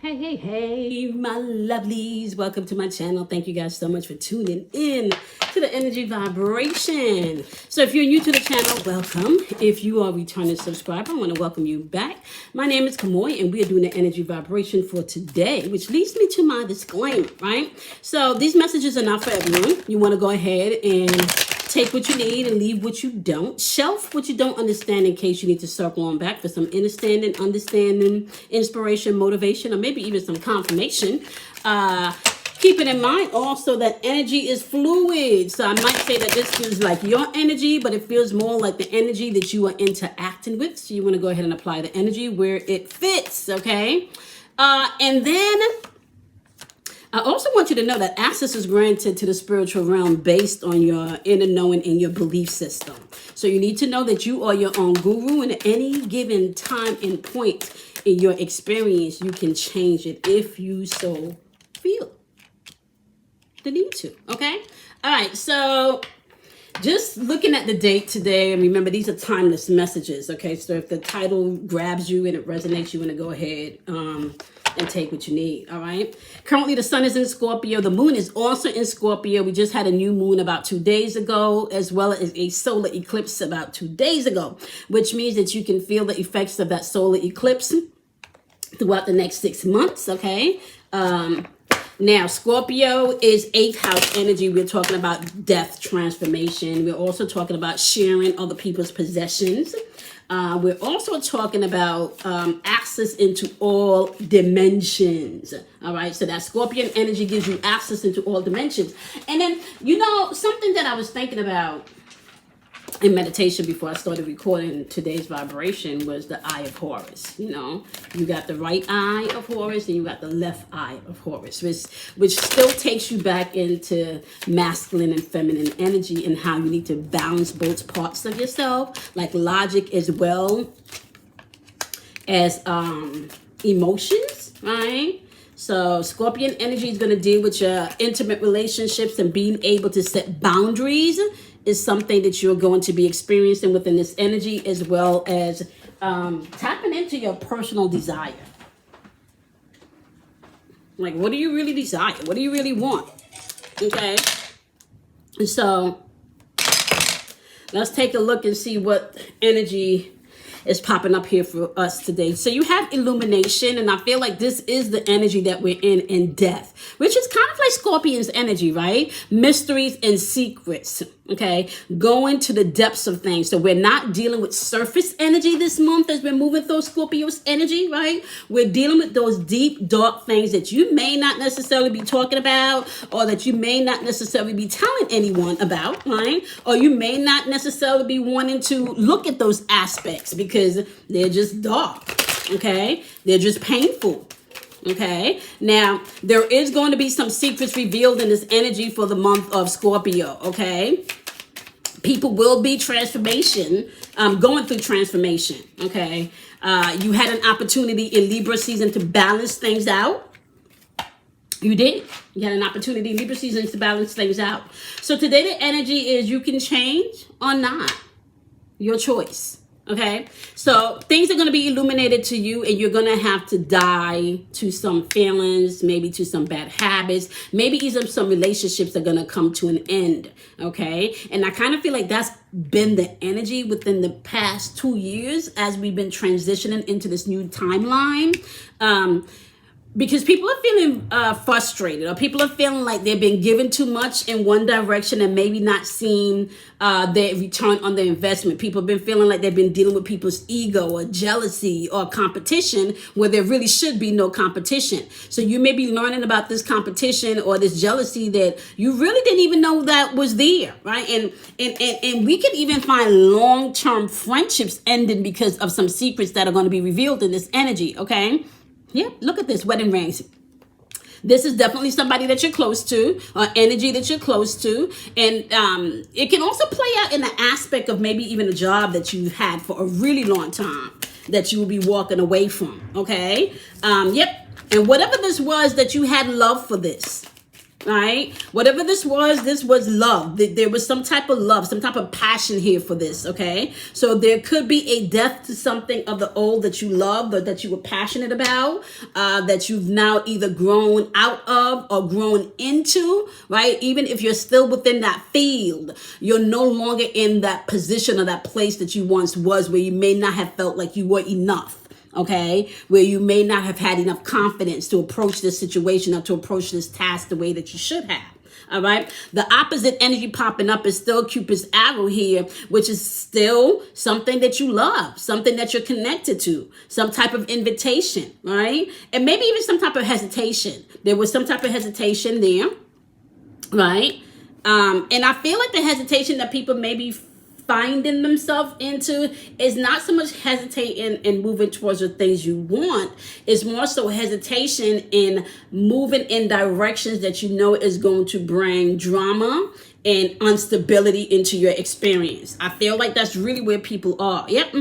Hey, my lovelies. Welcome to my channel. Thank you guys so much for tuning in to the energy vibration. So if you're new to the channel, welcome. If you are a returning subscriber, I want to welcome you back. My name is Kamoy, and we are doing the energy vibration for today, which leads me to my disclaimer, right? So these messages are not for everyone. You want to go ahead and take what you need and leave what you don't. Shelf what you don't understand in case you need to circle on back for some understanding, inspiration, motivation, or maybe even some confirmation. Keeping in mind also that energy is fluid. So I might say that this feels like your energy, but it feels more like the energy that you are interacting with. So you want to go ahead and apply the energy where it fits, okay? And then I also want you to know that access is granted to the spiritual realm based on your inner knowing and your belief system. So you need to know that you are your own guru, and at any given time and point in your experience, you can change it if you so feel the need to, okay? All right, so just looking at the date today, and remember, these are timeless messages, okay? So if the title grabs you and it resonates, you want to go ahead and take what you need, all right? Currently, the sun is in Scorpio. The moon is also in Scorpio. We just had a new moon about 2 days ago, as well as a solar eclipse about 2 days ago, which means that you can feel the effects of that solar eclipse throughout the next 6 months, okay? Now, Scorpio is 8th house energy. We're talking about death, transformation. We're also talking about sharing other people's possessions. We're also talking about access into all dimensions. All right, so that Scorpion energy gives you access into all dimensions. And then, you know, something that I was thinking about in meditation before I started recording today's vibration was the eye of Horus. You know, you got the right eye of Horus and you got the left eye of Horus, which still takes you back into masculine and feminine energy and how you need to balance both parts of yourself, like logic as well as emotions, right? So Scorpion energy is going to deal with your intimate relationships, and being able to set boundaries is something that you're going to be experiencing within this energy, as well as tapping into your personal desire. Like, what do you really desire? What do you really want? Okay. And so let's take a look and see what energy is popping up here for us today. So you have illumination, and I feel like this is the energy that we're in death, which is kind of like Scorpion's energy, right? Mysteries and secrets, okay? Going to the depths of things. So we're not dealing with surface energy this month as we're moving through Scorpio's energy, right? We're dealing with those deep, dark things that you may not necessarily be talking about, or that you may not necessarily be telling anyone about, right? Or you may not necessarily be wanting to look at those aspects because they're just dark, okay? They're just painful. Okay, now there is going to be some secrets revealed in this energy for the month of Scorpio. Okay, people will be going through transformation. Okay, you had an opportunity in Libra season to balance things out. You did. You had an opportunity in Libra season to balance things out. So today the energy is you can change or not. Your choice. Okay, so things are going to be illuminated to you, and you're going to have to die to some feelings, maybe to some bad habits, maybe even some relationships are going to come to an end. Okay, and I kind of feel like that's been the energy within the past 2 years as we've been transitioning into this new timeline. Because people are feeling frustrated, or people are feeling like they've been given too much in one direction and maybe not seeing their return on their investment. People have been feeling like they've been dealing with people's ego or jealousy or competition where there really should be no competition. So you may be learning about this competition or this jealousy that you really didn't even know that was there, right? And we can even find long-term friendships ending because of some secrets that are going to be revealed in this energy, okay? Yeah, look at this, wedding rings. This is definitely somebody that you're close to, or energy that you're close to. And it can also play out in the aspect of maybe even a job that you've had for a really long time that you will be walking away from, okay? Yep, and whatever this was that you had love for this, right? Whatever this was love. There was some type of love, some type of passion here for this, okay? So there could be a death to something of the old that you loved or that you were passionate about, that you've now either grown out of or grown into, right? Even if you're still within that field, you're no longer in that position or that place that you once was, where you may not have felt like you were enough. Okay, where you may not have had enough confidence to approach this situation or to approach this task the way that you should have. All right. The opposite energy popping up is still Cupid's arrow here, which is still something that you love, something that you're connected to, some type of invitation, right? And maybe even some type of hesitation. There was some type of hesitation there, right? And I feel like the hesitation that people maybe finding themselves into is not so much hesitating and moving towards the things you want. It's more so hesitation in moving in directions that you know is going to bring drama and instability into your experience. I feel like that's really where people are. Yep.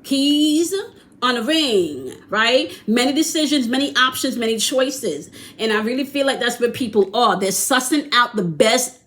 Keys on a ring, right? Many decisions, many options, many choices. And I really feel like that's where people are. They're sussing out the best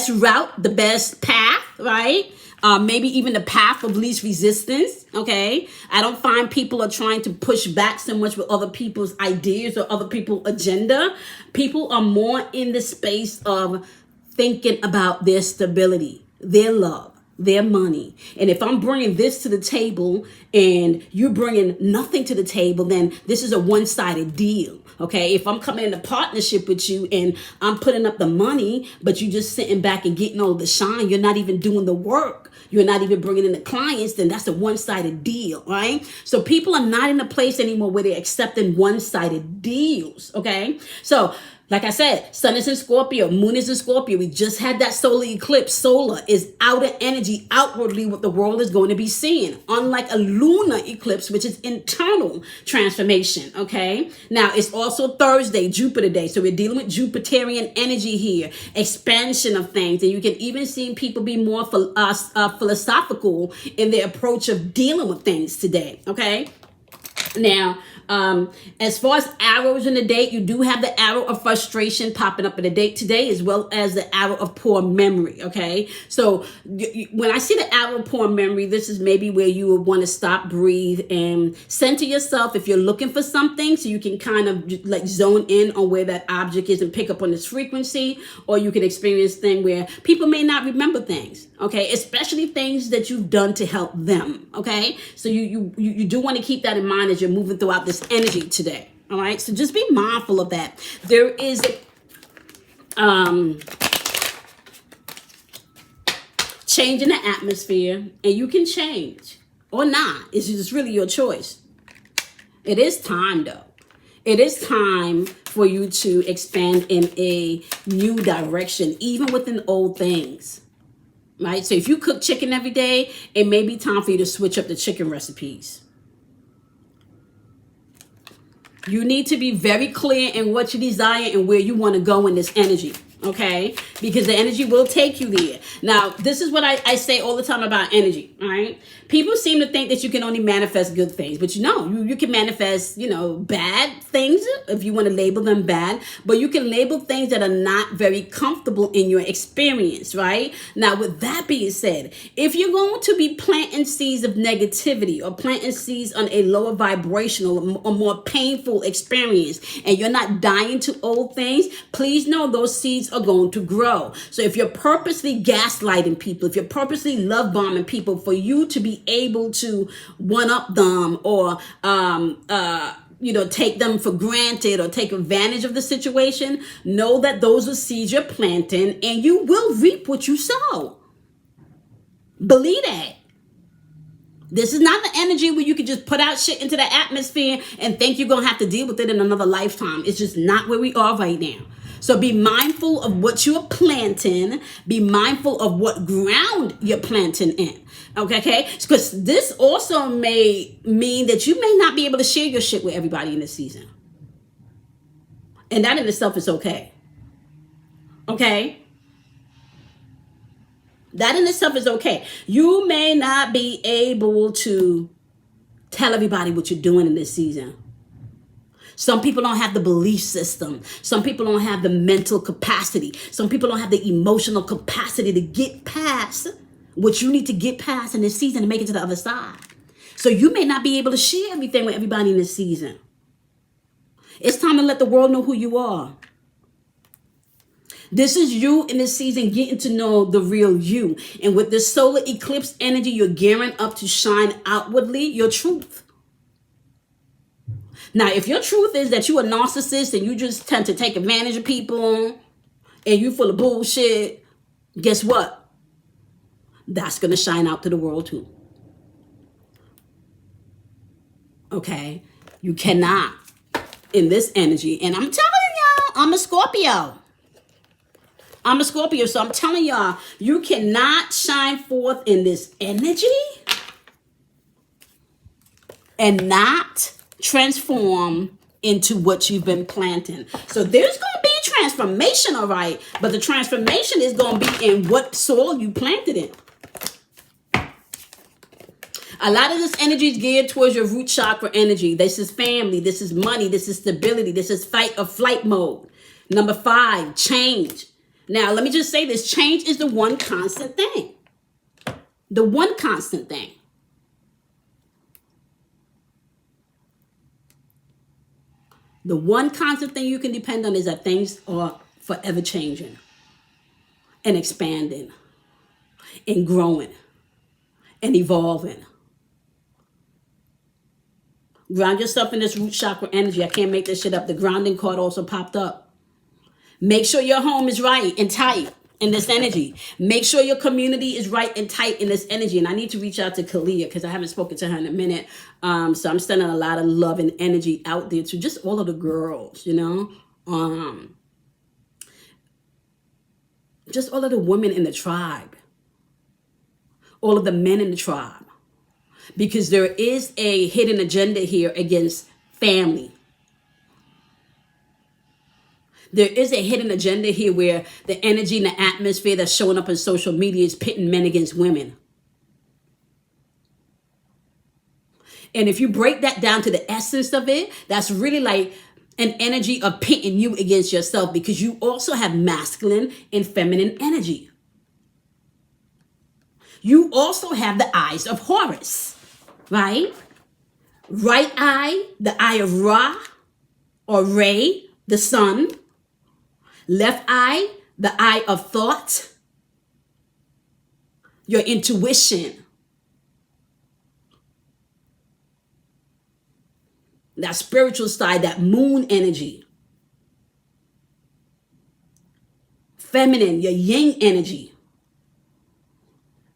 route, the best path, right? Maybe even the path of least resistance, okay? I don't find people are trying to push back so much with other people's ideas or other people's agenda. People are more in the space of thinking about their stability, their love, their money. And if I'm bringing this to the table and you're bringing nothing to the table, then this is a one-sided deal. Okay, if I'm coming in a partnership with you and I'm putting up the money, but you just sitting back and getting all the shine, you're not even doing the work, you're not even bringing in the clients, then that's a one-sided deal, right? So people are not in a place anymore where they're accepting one-sided deals, okay? So like I said, sun is in Scorpio, moon is in Scorpio. We just had that solar eclipse. Solar is outer energy, outwardly what the world is going to be seeing. Unlike a lunar eclipse, which is internal transformation, okay? Now, it's also Thursday, Jupiter day. So we're dealing with Jupiterian energy here, expansion of things. And you can even see people be more philosophical in their approach of dealing with things today, okay? Now, as far as arrows in the date, you do have the arrow of frustration popping up in the date today, as well as the arrow of poor memory. Okay. So when I see the arrow of poor memory, this is maybe where you would want to stop, breathe, and center yourself if you're looking for something, so you can kind of like zone in on where that object is and pick up on its frequency. Or you can experience thing where people may not remember things. Okay. Especially things that you've done to help them. Okay. So you do want to keep that in mind as you're moving throughout this energy today. All right. So just be mindful of that. There is change in the atmosphere, and you can change or not. It's just really your choice. It is time though. It is time for you to expand in a new direction, even within old things. Right? So if you cook chicken every day, it may be time for you to switch up the chicken recipes. You need to be very clear in what you desire and where you want to go in this energy. Okay, because the energy will take you there. Now, this is what I say all the time about energy, all right? People seem to think that you can only manifest good things, but you can manifest, bad things if you want to label them bad, but you can label things that are not very comfortable in your experience, right? Now, with that being said, if you're going to be planting seeds of negativity or planting seeds on a lower vibrational or more painful experience, and you're not dying to old things, please know those seeds are going to grow. So if you're purposely gaslighting people, if you're purposely love bombing people for you to be able to one up them or take them for granted or take advantage of the situation, know that those are seeds you're planting, and you will reap what you sow. Believe that. This is not the energy where you can just put out shit into the atmosphere and think you're going to have to deal with it in another lifetime. It's just not where we are right now. So be mindful of what you're planting. Be mindful of what ground you're planting in. Okay? Because this also may mean that you may not be able to share your shit with everybody in this season. And that in itself is okay. Okay? That in itself is okay. You may not be able to tell everybody what you're doing in this season. Some people don't have the belief system. Some people don't have the mental capacity. Some people don't have the emotional capacity to get past what you need to get past in this season to make it to the other side. So you may not be able to share everything with everybody in this season. It's time to let the world know who you are. This is you in this season getting to know the real you. And with this solar eclipse energy, you're gearing up to shine outwardly your truth. Now, if your truth is that you're a narcissist and you just tend to take advantage of people and you full of bullshit, guess what? That's going to shine out to the world too. Okay? You cannot in this energy. And I'm telling y'all, I'm a Scorpio. So I'm telling y'all, you cannot shine forth in this energy and not transform into what you've been planting. So there's going to be transformation, all right? But the transformation is going to be in what soil you planted in. A lot of this energy is geared towards your root chakra energy. This is family. This is money. This is stability. This is fight or flight mode. Number 5, change. Now, let me just say this. Change is the one constant thing. The one constant thing. The one constant thing you can depend on is that things are forever changing and expanding and growing and evolving. Ground yourself in this root chakra energy. I can't make this shit up. The grounding card also popped up. Make sure your home is right and tight in this energy. Make sure your community is right and tight in this energy. And I need to reach out to Kalia because I haven't spoken to her in a minute. So I'm sending a lot of love and energy out there to just all of the girls, you know. Just all of the women in the tribe. All of the men in the tribe. Because there is a hidden agenda here against family. There is a hidden agenda here where the energy and the atmosphere that's showing up on social media is pitting men against women. And if you break that down to the essence of it, that's really like an energy of pitting you against yourself because you also have masculine and feminine energy. You also have the eyes of Horus, right? Right eye, the eye of Ra or Re, the sun. Left eye, the eye of thought, your intuition. That spiritual side, that moon energy. Feminine, your yin energy.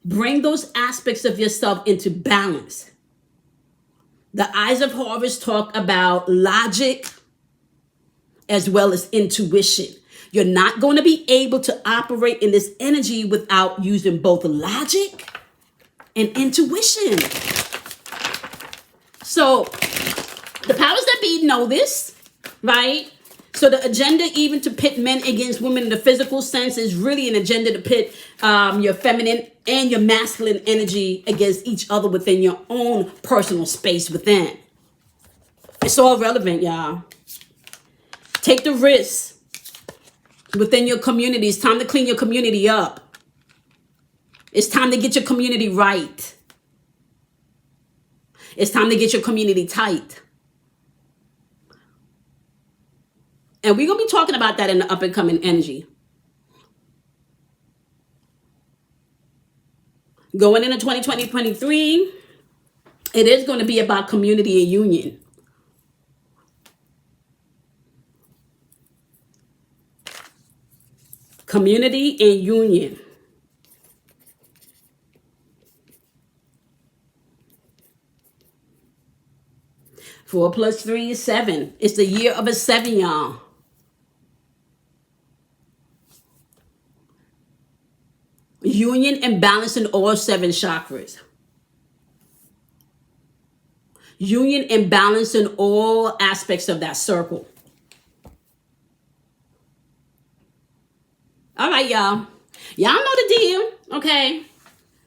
Bring those aspects of yourself into balance. The eyes of Horus talk about logic as well as intuition. You're not going to be able to operate in this energy without using both logic and intuition. So the powers that be know this, right? So the agenda even to pit men against women in the physical sense is really an agenda to pit your feminine and your masculine energy against each other within your own personal space within. It's all relevant, y'all. Take the risk. Within your community, it's time to clean your community up. It's time to get your community right. It's time to get your community tight. And we're going to be talking about that in the up and coming energy. Going into 2023, it is going to be about community and union. Community and union. Four plus 3 is 7. It's the year of a 7, y'all. Union and balance in all 7 chakras. Union and balance in all aspects of that circle. All right, y'all. Y'all know the deal, okay?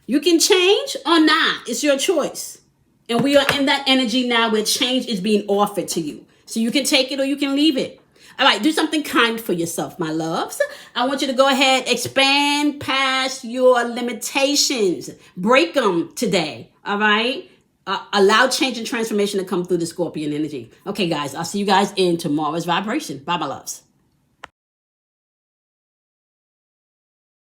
You can change or not. It's your choice. And we are in that energy now where change is being offered to you. So you can take it or you can leave it. All right, do something kind for yourself, my loves. I want you to go ahead, expand past your limitations. Break them today, all right? Allow change and transformation to come through the Scorpion energy. Okay, guys, I'll see you guys in tomorrow's vibration. Bye, my loves.